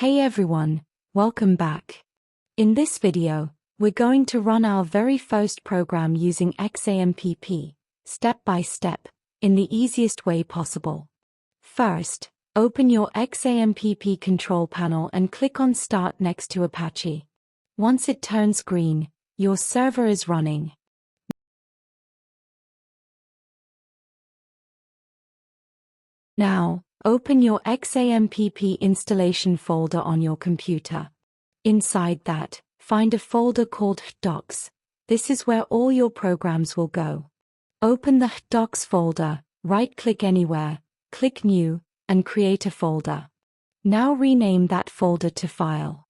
Hey everyone, welcome back. In this video, we're going to run our very first program using XAMPP, step by step, in the easiest way possible. First, open your XAMPP control panel and click on Start next to Apache. Once it turns green, your server is running. Now, open your XAMPP installation folder on your computer. Inside that, find a folder called htdocs. This is where all your programs will go. Open the htdocs folder, right-click anywhere, click New, and create a folder. Now rename that folder to File.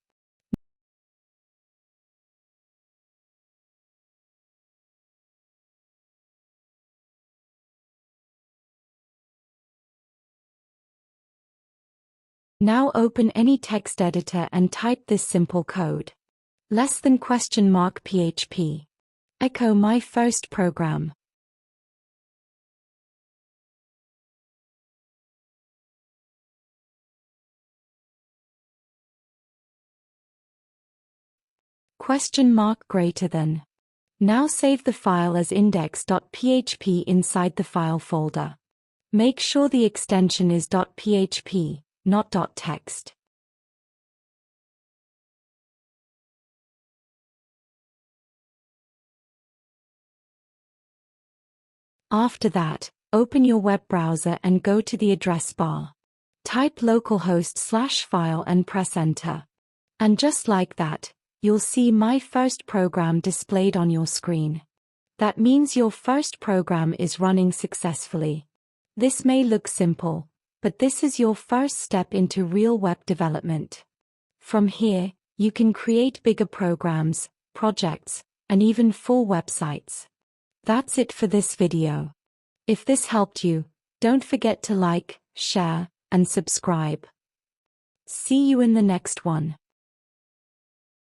Now open any text editor and type this simple code. $PHP. Echo my first program. $greater than. Now save the file as index.php inside the file folder. Make sure the extension is .php, not .text. After that, open your web browser and go to the address bar. Type localhost/file and press enter. And just like that, you'll see my first program displayed on your screen. That means your first program is running successfully. This may look simple, but this is your first step into real web development. From here, you can create bigger programs, projects, and even full websites. That's it for this video. If this helped you, don't forget to like, share, and subscribe. See you in the next one.